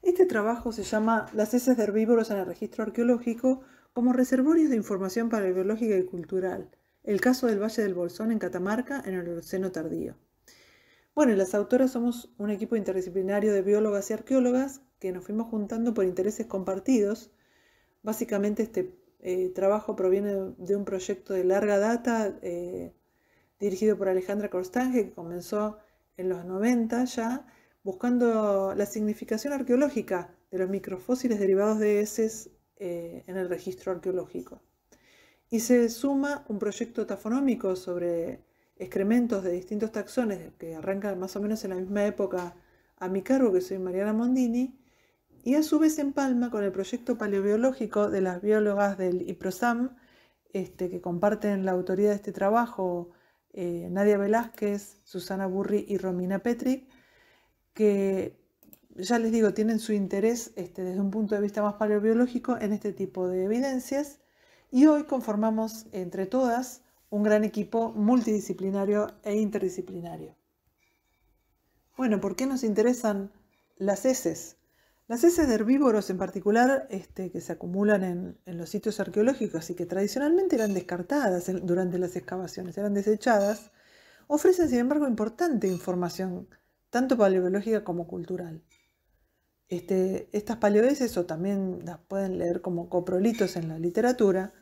Este trabajo se llama Las heces de herbívoros en el registro arqueológico como reservorios de información paleobiológica y cultural. El caso del Valle del Bolsón en Catamarca en el Holoceno tardío. Bueno, las autoras somos un equipo interdisciplinario de biólogas y arqueólogas que nos fuimos juntando por intereses compartidos. Básicamente este trabajo proviene de un proyecto de larga data dirigido por Alejandra Corstange, que comenzó en los 90 ya, buscando la significación arqueológica de los microfósiles derivados de heces en el registro arqueológico. Y se suma un proyecto tafonómico sobre excrementos de distintos taxones que arrancan más o menos en la misma época a mi cargo, que soy Mariana Mondini, y a su vez empalma con el proyecto paleobiológico de las biólogas del IPROSAM, que comparten la autoría de este trabajo Nadia Velázquez, Susana Burri y Romina Petric, que ya les digo, tienen su interés desde un punto de vista más paleobiológico en este tipo de evidencias, y hoy conformamos entre todas un gran equipo multidisciplinario e interdisciplinario. Bueno, ¿por qué nos interesan las heces? Las heces de herbívoros en particular, que se acumulan en los sitios arqueológicos y que tradicionalmente eran descartadas durante las excavaciones, eran desechadas, ofrecen sin embargo importante información, tanto paleobiológica como cultural. Estas paleoheces, o también las pueden leer como coprolitos en la literatura,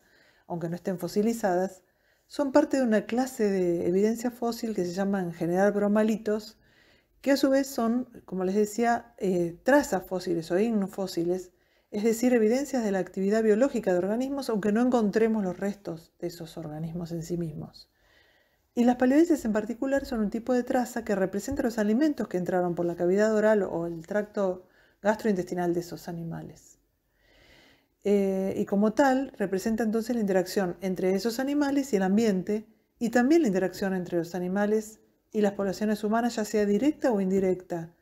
aunque no estén fosilizadas, son parte de una clase de evidencia fósil que se llama en general bromalitos, que a su vez son, como les decía, trazas fósiles o ignofósiles, es decir, evidencias de la actividad biológica de organismos, aunque no encontremos los restos de esos organismos en sí mismos. Y las paleoheces en particular son un tipo de traza que representa los alimentos que entraron por la cavidad oral o el tracto gastrointestinal de esos animales. Y como tal, representa entonces la interacción entre esos animales y el ambiente, y también la interacción entre los animales y las poblaciones humanas, ya sea directa o indirecta,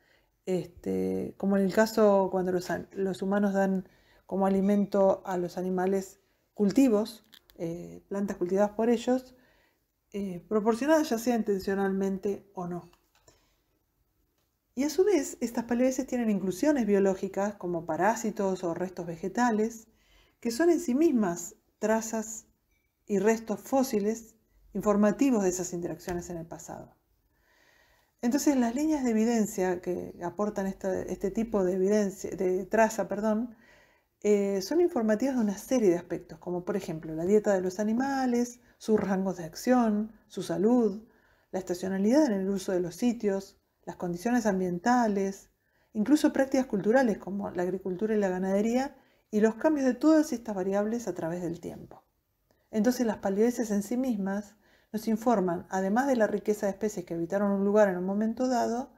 como en el caso cuando los humanos dan como alimento a los animales cultivos, plantas cultivadas por ellos, proporcionadas ya sea intencionalmente o no. Y a su vez, estas paleoheces tienen inclusiones biológicas como parásitos o restos vegetales, que son en sí mismas trazas y restos fósiles informativos de esas interacciones en el pasado. Entonces, las líneas de evidencia que aportan este tipo de evidencia, de traza, son informativas de una serie de aspectos, como por ejemplo la dieta de los animales, sus rangos de acción, su salud, la estacionalidad en el uso de los sitios, las condiciones ambientales, incluso prácticas culturales como la agricultura y la ganadería, y los cambios de todas estas variables a través del tiempo. Entonces las paleoheces en sí mismas nos informan, además de la riqueza de especies que habitaron un lugar en un momento dado,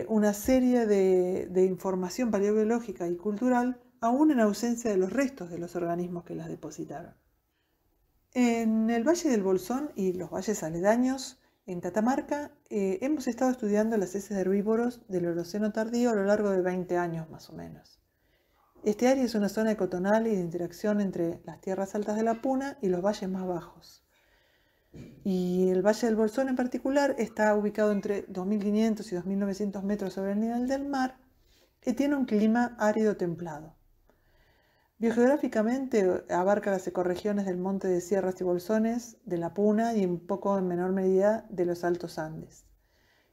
una serie de información paleobiológica y cultural, aún en ausencia de los restos de los organismos que las depositaron. En el Valle del Bolsón y los valles aledaños, en Catamarca, hemos estado estudiando las heces de herbívoros del Holoceno tardío a lo largo de 20 años más o menos. Este área es una zona ecotonal y de interacción entre las tierras altas de la Puna y los valles más bajos. Y el Valle del Bolsón en particular está ubicado entre 2.500 y 2.900 metros sobre el nivel del mar y tiene un clima árido templado. Biogeográficamente abarca las ecorregiones del monte de Sierras y Bolsones, de la Puna y un poco en menor medida de los Altos Andes.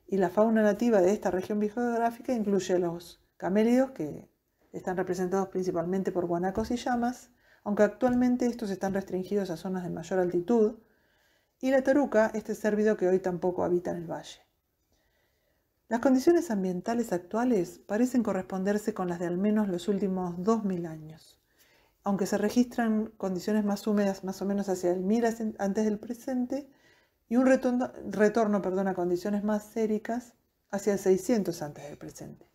Y la fauna nativa de esta región biogeográfica incluye los camélidos, que están representados principalmente por guanacos y llamas, aunque actualmente estos están restringidos a zonas de mayor altitud, y la taruca, este cérvido que hoy tampoco habita en el valle. Las condiciones ambientales actuales parecen corresponderse con las de al menos los últimos 2.000 años, aunque se registran condiciones más húmedas más o menos hacia el 1000 antes del presente y un retorno a condiciones más séricas hacia el 600 antes del presente.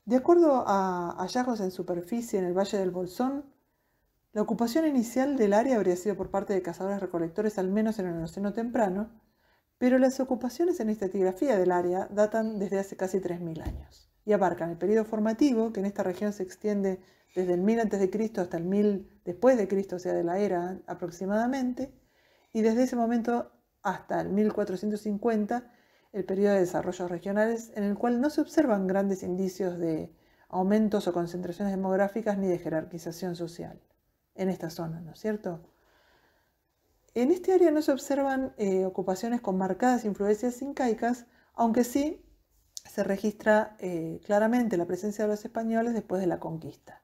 De acuerdo a hallazgos en superficie en el Valle del Bolsón, la ocupación inicial del área habría sido por parte de cazadores-recolectores al menos en el Holoceno temprano, pero las ocupaciones en la estratigrafía del área datan desde hace casi 3.000 años y abarcan el periodo formativo, que en esta región se extiende desde el 1000 a.C. hasta el 1000 después de Cristo, o sea, de la era aproximadamente, y desde ese momento hasta el 1450, el periodo de desarrollos regionales, en el cual no se observan grandes indicios de aumentos o concentraciones demográficas ni de jerarquización social en esta zona, ¿no es cierto? En este área no se observan ocupaciones con marcadas influencias incaicas, aunque sí se registra claramente la presencia de los españoles después de la conquista.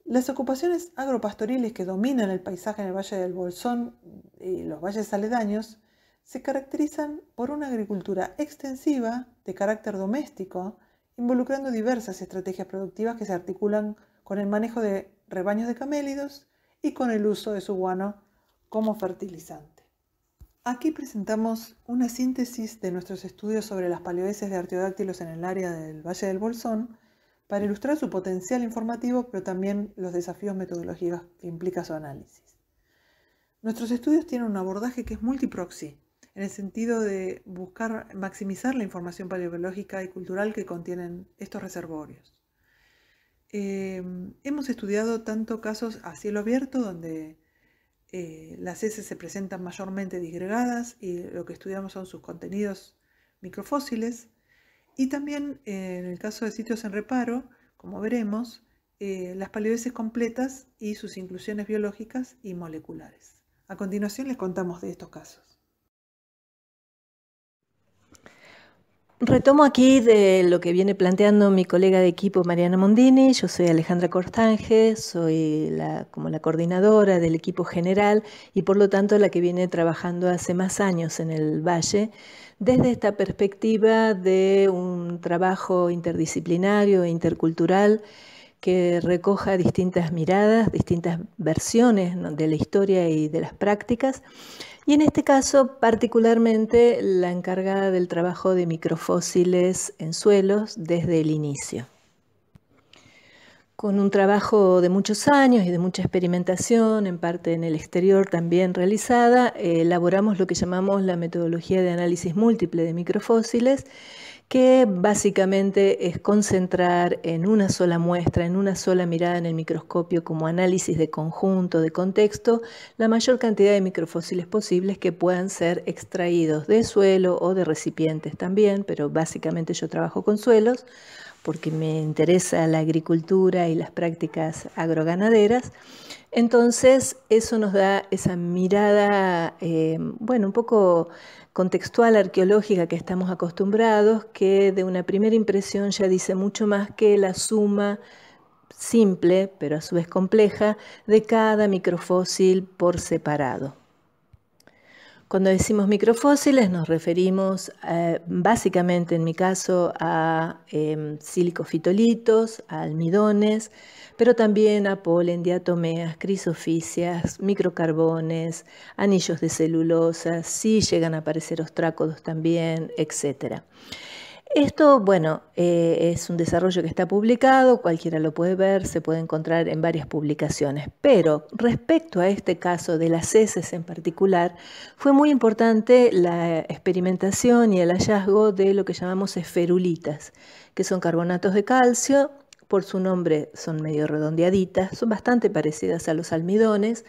Las ocupaciones agropastoriles que dominan el paisaje en el Valle del Bolsón y los valles aledaños se caracterizan por una agricultura extensiva de carácter doméstico, involucrando diversas estrategias productivas que se articulan con el manejo de rebaños de camélidos y con el uso de su guano como fertilizante. Aquí presentamos una síntesis de nuestros estudios sobre las paleoeces de artiodáctilos en el área del Valle del Bolsón para ilustrar su potencial informativo, pero también los desafíos metodológicos que implica su análisis. Nuestros estudios tienen un abordaje que es multiproxy, en el sentido de buscar maximizar la información paleobiológica y cultural que contienen estos reservorios. Hemos estudiado tanto casos a cielo abierto, donde las heces se presentan mayormente disgregadas y lo que estudiamos son sus contenidos microfósiles, y también en el caso de sitios en reparo, como veremos, las paleoeces completas y sus inclusiones biológicas y moleculares. A continuación les contamos de estos casos. Retomo aquí de lo que viene planteando mi colega de equipo Mariana Mondini. Yo soy Alejandra Cortange, soy como la coordinadora del equipo general y por lo tanto la que viene trabajando hace más años en el Valle desde esta perspectiva de un trabajo interdisciplinario e intercultural que recoja distintas miradas, distintas versiones, ¿no?, de la historia y de las prácticas. Y en este caso, particularmente, la encargada del trabajo de microfósiles en suelos desde el inicio. Con un trabajo de muchos años y de mucha experimentación, en parte en el exterior también realizada, elaboramos lo que llamamos la metodología de análisis múltiple de microfósiles, que básicamente es concentrar en una sola muestra, en una sola mirada en el microscopio como análisis de conjunto, de contexto, la mayor cantidad de microfósiles posibles que puedan ser extraídos de suelo o de recipientes también, pero básicamente yo trabajo con suelos porque me interesa la agricultura y las prácticas agroganaderas. Entonces eso nos da esa mirada, un poco contextual, arqueológica que estamos acostumbrados, que de una primera impresión ya dice mucho más que la suma simple, pero a su vez compleja, de cada microfósil por separado. Cuando decimos microfósiles nos referimos básicamente en mi caso a silicofitolitos, a almidones, pero también a polen, diatomeas, crisofisias, microcarbones, anillos de celulosa, si llegan a aparecer ostrácodos también, etc. Esto, es un desarrollo que está publicado, cualquiera lo puede ver, se puede encontrar en varias publicaciones. Pero respecto a este caso de las heces en particular, fue muy importante la experimentación y el hallazgo de lo que llamamos esferulitas, que son carbonatos de calcio. Por su nombre son medio redondeaditas, son bastante parecidas a los almidones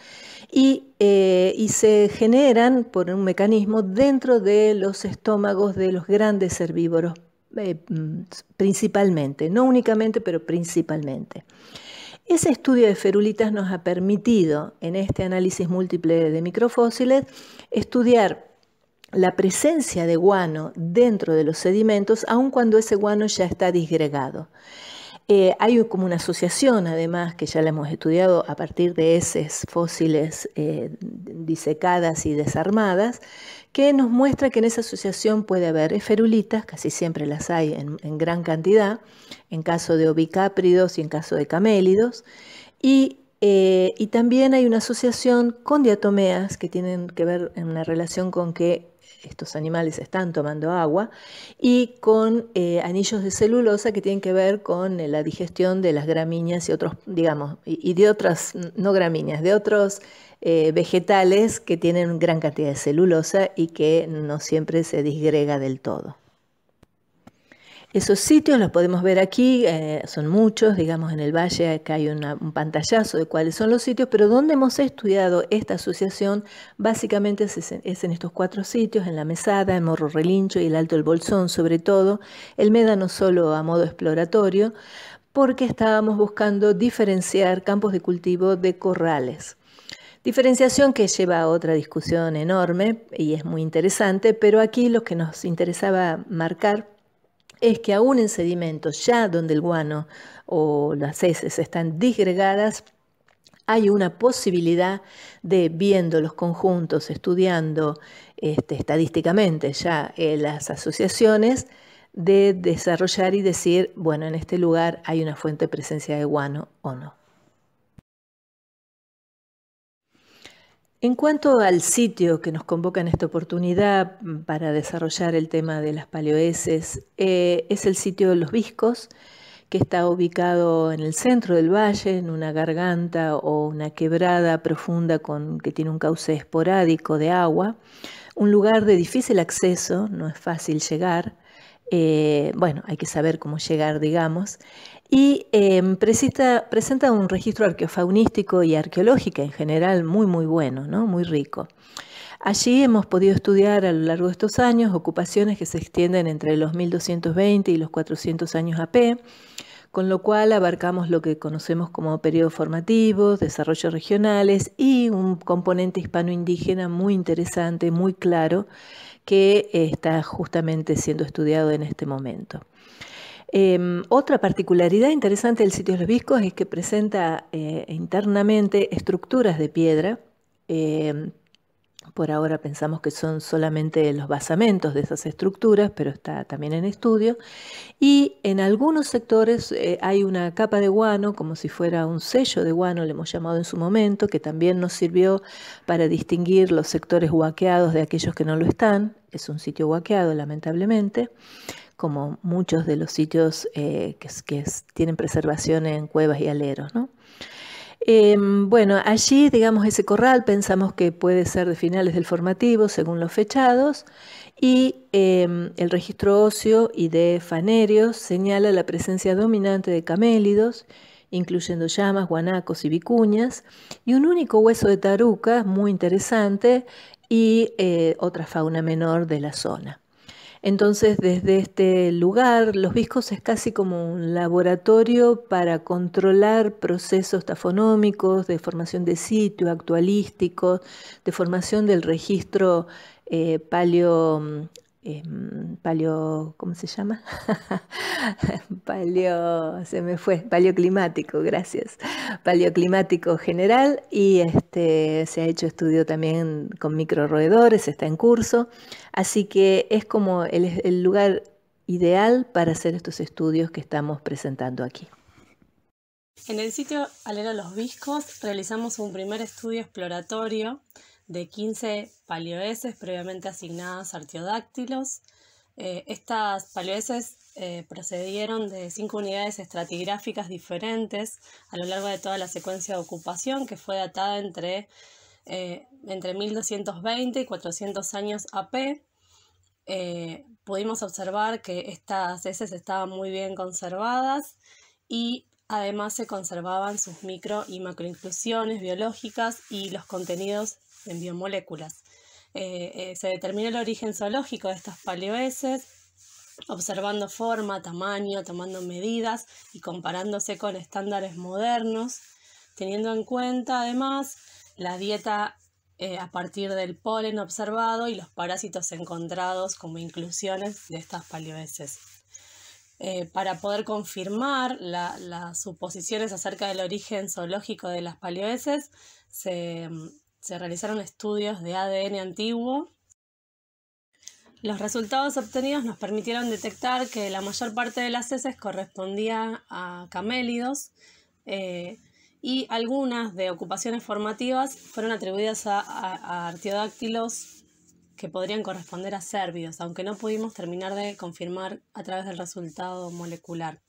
y se generan por un mecanismo dentro de los estómagos de los grandes herbívoros, principalmente, no únicamente, pero principalmente. Ese estudio de ferulitas nos ha permitido, en este análisis múltiple de microfósiles, estudiar la presencia de guano dentro de los sedimentos, aun cuando ese guano ya está disgregado. Hay como una asociación, además, que ya la hemos estudiado a partir de heces fósiles disecadas y desarmadas, que nos muestra que en esa asociación puede haber esferulitas, casi siempre las hay en gran cantidad, en caso de ovicápridos y en caso de camélidos, y también hay una asociación con diatomeas que tienen que ver en una relación con que estos animales están tomando agua, y con anillos de celulosa que tienen que ver con la digestión de las gramíneas y otros, y de otras, no gramíneas, de otros vegetales que tienen gran cantidad de celulosa y que no siempre se disgrega del todo. Esos sitios los podemos ver aquí, son muchos, digamos en el valle acá hay un pantallazo de cuáles son los sitios, pero donde hemos estudiado esta asociación básicamente es en estos 4 sitios, en la Mesada, en Morro Relincho y el Alto del Bolsón sobre todo, el Médano solo a modo exploratorio, porque estábamos buscando diferenciar campos de cultivo de corrales. Diferenciación que lleva a otra discusión enorme y es muy interesante, pero aquí lo que nos interesaba marcar es que aún en sedimentos ya donde el guano o las heces están disgregadas, hay una posibilidad de, viendo los conjuntos, estudiando estadísticamente ya las asociaciones, de desarrollar y decir, bueno, en este lugar hay una fuente de presencia de guano o no. En cuanto al sitio que nos convoca en esta oportunidad para desarrollar el tema de las paleoheces, es el sitio de Los Viscos, que está ubicado en el centro del valle, en una garganta o una quebrada profunda que tiene un cauce esporádico de agua, un lugar de difícil acceso, no es fácil llegar, bueno, hay que saber cómo llegar, digamos, y presenta un registro arqueofaunístico y arqueológico en general muy bueno, ¿no? Muy rico. Allí hemos podido estudiar a lo largo de estos años ocupaciones que se extienden entre los 1220 y los 400 años AP, con lo cual abarcamos lo que conocemos como periodos formativos, desarrollos regionales y un componente hispano-indígena muy interesante, muy claro, que está justamente siendo estudiado en este momento. Otra particularidad interesante del sitio de Los Viscos es que presenta internamente estructuras de piedra. Por ahora pensamos que son solamente los basamentos de esas estructuras, pero está también en estudio. Y en algunos sectores hay una capa de guano, como si fuera un sello de guano, le hemos llamado en su momento, que también nos sirvió para distinguir los sectores huaqueados de aquellos que no lo están. Es un sitio huaqueado, lamentablemente, como muchos de los sitios que tienen preservación en cuevas y aleros, ¿no? Bueno, allí, digamos, ese corral pensamos que puede ser de finales del formativo, según los fechados, y el registro óseo y de fanerios señala la presencia dominante de camélidos, incluyendo llamas, guanacos y vicuñas, y un único hueso de taruca, muy interesante, y otra fauna menor de la zona. Entonces, desde este lugar, Los Viscos es casi como un laboratorio para controlar procesos tafonómicos, de formación de sitio, actualísticos, de formación del registro ¿cómo se llama? Paleoclimático, gracias. Paleoclimático general y se ha hecho estudio también con microroedores, está en curso. Así que es como el lugar ideal para hacer estos estudios que estamos presentando aquí. En el sitio Alero Los Viscos realizamos un primer estudio exploratorio de 15 paleoheces previamente asignadas a artiodáctilos. Estas paleoheces procedieron de 5 unidades estratigráficas diferentes a lo largo de toda la secuencia de ocupación, que fue datada entre 1220 y 400 años AP. Pudimos observar que estas heces estaban muy bien conservadas y además se conservaban sus micro y macroinclusiones biológicas y los contenidos en biomoléculas. Se determinó el origen zoológico de estas paleoheces observando forma, tamaño, tomando medidas y comparándose con estándares modernos, teniendo en cuenta además la dieta a partir del polen observado y los parásitos encontrados como inclusiones de estas paleoheces. Para poder confirmar las suposiciones acerca del origen zoológico de las paleoheces, se realizaron estudios de ADN antiguo. Los resultados obtenidos nos permitieron detectar que la mayor parte de las heces correspondía a camélidos y algunas de ocupaciones formativas fueron atribuidas a artiodáctilos que podrían corresponder a cérvidos, aunque no pudimos terminar de confirmar a través del resultado molecular.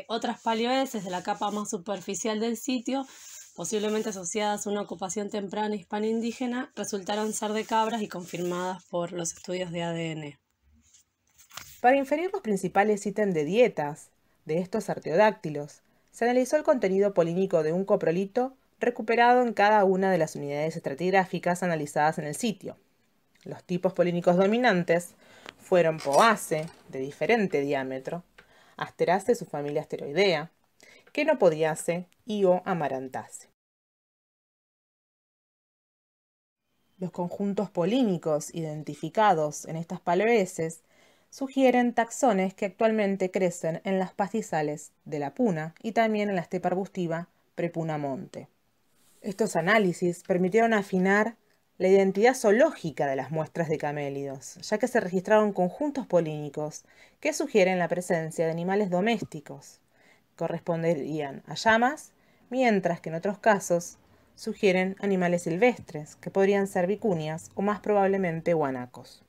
Otras paleoheces de la capa más superficial del sitio, posiblemente asociadas a una ocupación temprana hispano-indígena, resultaron ser de cabras y confirmadas por los estudios de ADN. Para inferir los principales ítems de dietas de estos artiodáctilos, se analizó el contenido polínico de un coprolito recuperado en cada una de las unidades estratigráficas analizadas en el sitio. Los tipos polínicos dominantes fueron Poace, de diferente diámetro, Asterace, su familia asteroidea, Quenopodiace y O. amarantace. Los conjuntos polínicos identificados en estas paloeses sugieren taxones que actualmente crecen en las pastizales de la puna y también en la estepa arbustiva Prepuna-monte. Estos análisis permitieron afinar la identidad zoológica de las muestras de camélidos, ya que se registraron conjuntos polínicos que sugieren la presencia de animales domésticos, corresponderían a llamas, mientras que en otros casos sugieren animales silvestres, que podrían ser vicunias o más probablemente guanacos.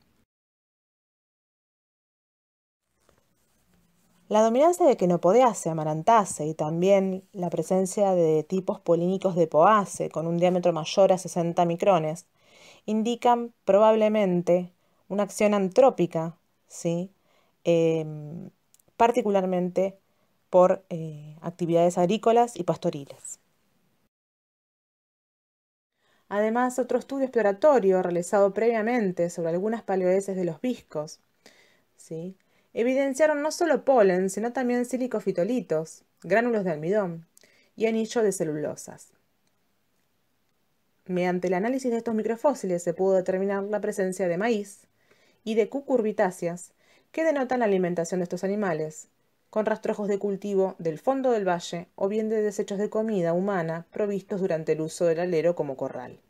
La dominancia de Quenopodiace, amarantace y también la presencia de tipos polínicos de Poace con un diámetro mayor a 60 micrones indican probablemente una acción antrópica, ¿sí? Particularmente por actividades agrícolas y pastoriles. Además, otro estudio exploratorio realizado previamente sobre algunas paleoeses de los viscos, ¿sí?, evidenciaron no solo polen, sino también silicofitolitos, gránulos de almidón y anillo de celulosas. Mediante el análisis de estos microfósiles se pudo determinar la presencia de maíz y de cucurbitáceas que denotan la alimentación de estos animales, con rastrojos de cultivo del fondo del valle o bien de desechos de comida humana provistos durante el uso del alero como corral.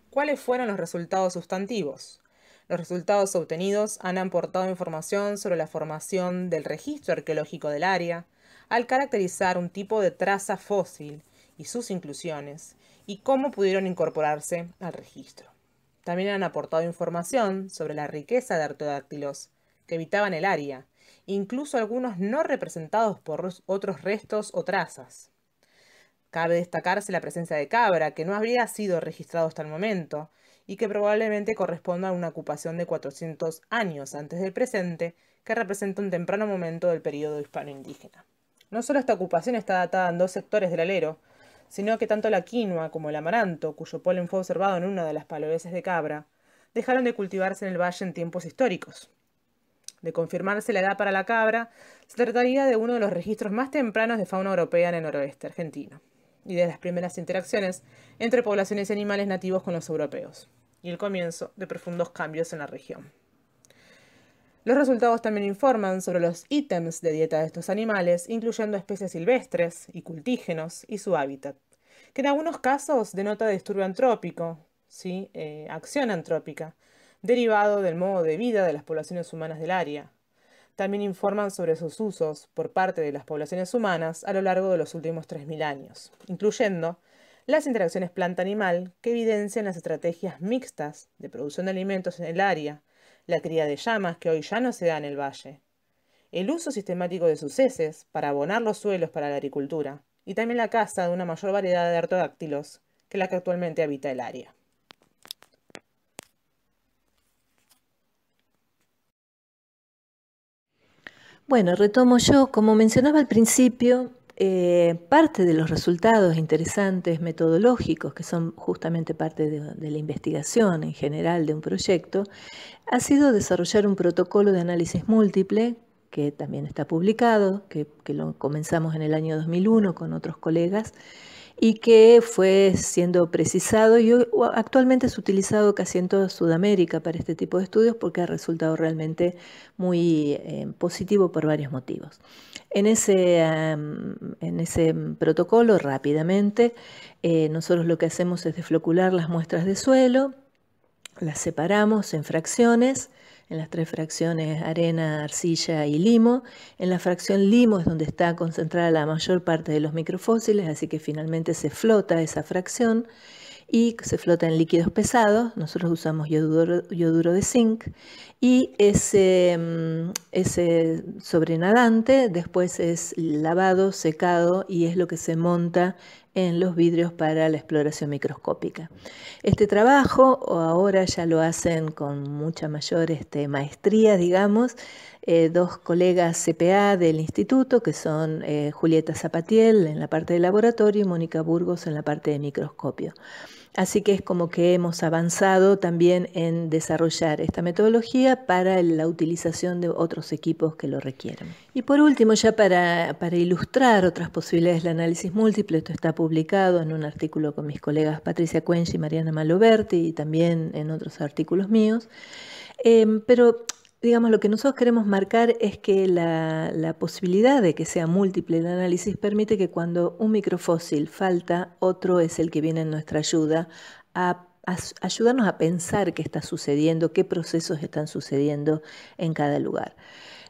¿Cuáles fueron los resultados sustantivos? Los resultados obtenidos han aportado información sobre la formación del registro arqueológico del área, al caracterizar un tipo de traza fósil y sus inclusiones, y cómo pudieron incorporarse al registro. También han aportado información sobre la riqueza de artiodáctilos que habitaban el área, incluso algunos no representados por otros restos o trazas. Cabe destacarse la presencia de cabra, que no habría sido registrado hasta el momento, y que probablemente corresponda a una ocupación de 400 años antes del presente, que representa un temprano momento del período hispano-indígena. No solo esta ocupación está datada en 2 sectores del alero, sino que tanto la quinoa como el amaranto, cuyo polen fue observado en una de las paloeses de cabra, dejaron de cultivarse en el valle en tiempos históricos. De confirmarse la edad para la cabra, se trataría de uno de los registros más tempranos de fauna europea en el noroeste argentino, y de las primeras interacciones entre poblaciones y animales nativos con los europeos, y el comienzo de profundos cambios en la región. Los resultados también informan sobre los ítems de dieta de estos animales, incluyendo especies silvestres y cultígenos y su hábitat, que en algunos casos denota disturbio antrópico, ¿sí? Acción antrópica, derivado del modo de vida de las poblaciones humanas del área. También informan sobre sus usos por parte de las poblaciones humanas a lo largo de los últimos 3000 años, incluyendo las interacciones planta-animal que evidencian las estrategias mixtas de producción de alimentos en el área, la cría de llamas que hoy ya no se da en el valle, el uso sistemático de sus heces para abonar los suelos para la agricultura y también la caza de una mayor variedad de artiodáctilos que la que actualmente habita el área. Bueno, retomo yo, como mencionaba al principio, parte de los resultados interesantes metodológicos, que son justamente parte de la investigación en general de un proyecto, ha sido desarrollar un protocolo de análisis múltiple, que también está publicado, que lo comenzamos en el año 2001 con otros colegas, y que fue siendo precisado y hoy, actualmente es utilizado casi en toda Sudamérica para este tipo de estudios porque ha resultado realmente muy positivo por varios motivos. En ese protocolo, rápidamente, nosotros lo que hacemos es desflocular las muestras de suelo, las separamos en fracciones, en las 3 fracciones arena, arcilla y limo. En la fracción limo es donde está concentrada la mayor parte de los microfósiles, así que finalmente se flota esa fracción y se flota en líquidos pesados. Nosotros usamos yoduro de zinc y ese sobrenadante después es lavado, secado y es lo que se monta en los vidrios para la exploración microscópica. Este trabajo ahora ya lo hacen con mucha mayor maestría, digamos, dos colegas CPA del instituto, que son Julieta Zapatiel en la parte de laboratorio y Mónica Burgos en la parte de microscopio. Así que es como que hemos avanzado también en desarrollar esta metodología para la utilización de otros equipos que lo requieren. Y por último, ya para ilustrar otras posibilidades del análisis múltiple, esto está publicado en un artículo con mis colegas Patricia Cuenchi y Mariana Maloberti y también en otros artículos míos, pero digamos, lo que nosotros queremos marcar es que la posibilidad de que sea múltiple el análisis permite que cuando un microfósil falta, otro es el que viene en nuestra ayuda a ayudarnos a pensar qué está sucediendo, qué procesos están sucediendo en cada lugar.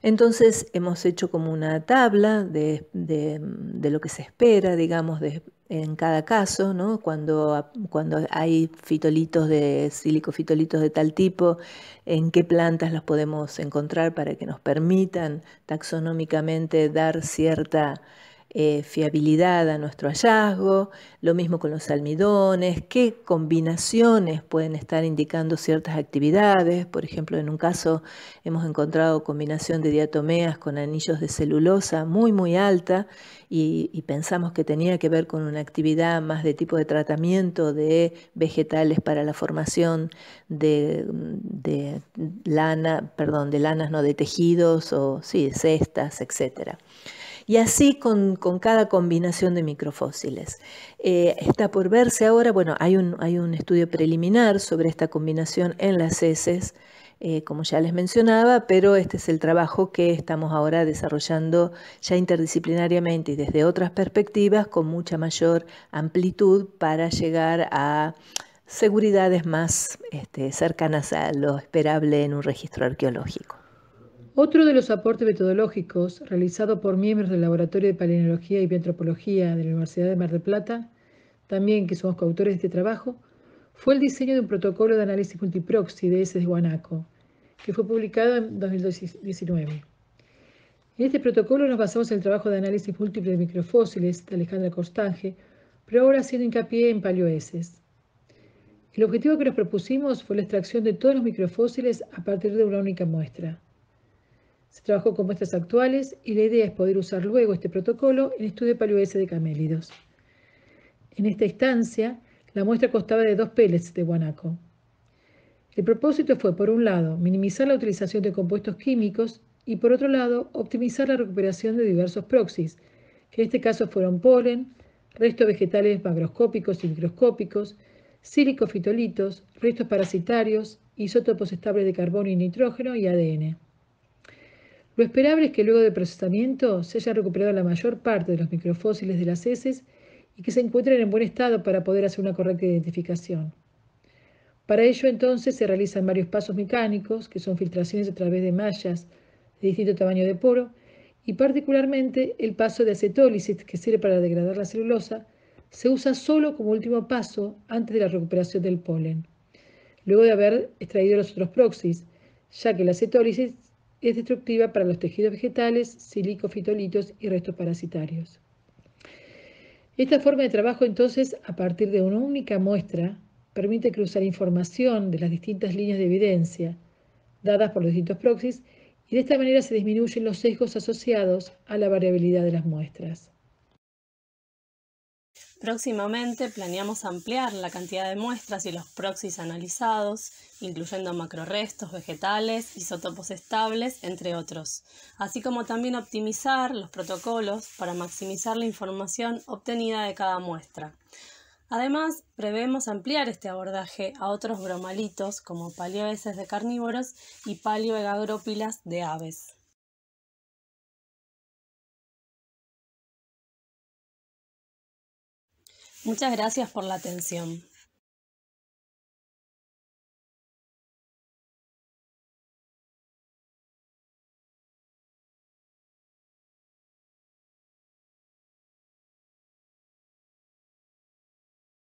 Entonces hemos hecho como una tabla de lo que se espera, digamos, en cada caso, ¿no? Cuando hay fitolitos silicofitolitos de tal tipo, en qué plantas los podemos encontrar para que nos permitan taxonómicamente dar cierta fiabilidad a nuestro hallazgo, lo mismo con los almidones, qué combinaciones pueden estar indicando ciertas actividades. Por ejemplo, en un caso hemos encontrado combinación de diatomeas con anillos de celulosa muy alta y pensamos que tenía que ver con una actividad más de tipo de tratamiento de vegetales para la formación de lanas, no, de tejidos o sí, de cestas, etcétera. Y así con cada combinación de microfósiles. Está por verse ahora, bueno, hay un estudio preliminar sobre esta combinación en las heces, como ya les mencionaba, pero este es el trabajo que estamos ahora desarrollando ya interdisciplinariamente y desde otras perspectivas con mucha mayor amplitud para llegar a seguridades más cercanas a lo esperable en un registro arqueológico. Otro de los aportes metodológicos realizado por miembros del Laboratorio de Paleontología y Bioantropología de la Universidad de Mar del Plata, también que somos coautores de este trabajo, fue el diseño de un protocolo de análisis multiproxy de heces de guanaco, que fue publicado en 2019. En este protocolo nos basamos en el trabajo de análisis múltiple de microfósiles de Alejandra Costange, pero ahora haciendo hincapié en paleoheces. El objetivo que nos propusimos fue la extracción de todos los microfósiles a partir de una única muestra. Se trabajó con muestras actuales y la idea es poder usar luego este protocolo en estudio de paleoheces de camélidos. En esta instancia, la muestra constaba de 2 pellets de guanaco. El propósito fue, por un lado, minimizar la utilización de compuestos químicos y, por otro lado, optimizar la recuperación de diversos proxies, que en este caso fueron polen, restos vegetales macroscópicos y microscópicos, silicofitolitos, restos parasitarios, isótopos estables de carbono y nitrógeno y ADN. Lo esperable es que luego del procesamiento se haya recuperado la mayor parte de los microfósiles de las heces y que se encuentren en buen estado para poder hacer una correcta identificación. Para ello, entonces, se realizan varios pasos mecánicos, que son filtraciones a través de mallas de distinto tamaño de poro, y particularmente el paso de acetólisis, que sirve para degradar la celulosa, se usa solo como último paso antes de la recuperación del polen, luego de haber extraído los otros proxies, ya que la acetólisis es destructiva para los tejidos vegetales, silicofitolitos y restos parasitarios. Esta forma de trabajo, entonces, a partir de una única muestra, permite cruzar información de las distintas líneas de evidencia dadas por los distintos proxies y de esta manera se disminuyen los sesgos asociados a la variabilidad de las muestras. Próximamente planeamos ampliar la cantidad de muestras y los proxies analizados, incluyendo macrorestos, vegetales, isótopos estables, entre otros, así como también optimizar los protocolos para maximizar la información obtenida de cada muestra. Además, prevemos ampliar este abordaje a otros bromalitos como paleoheces de carnívoros y paleoegagrópilas de aves. Muchas gracias por la atención.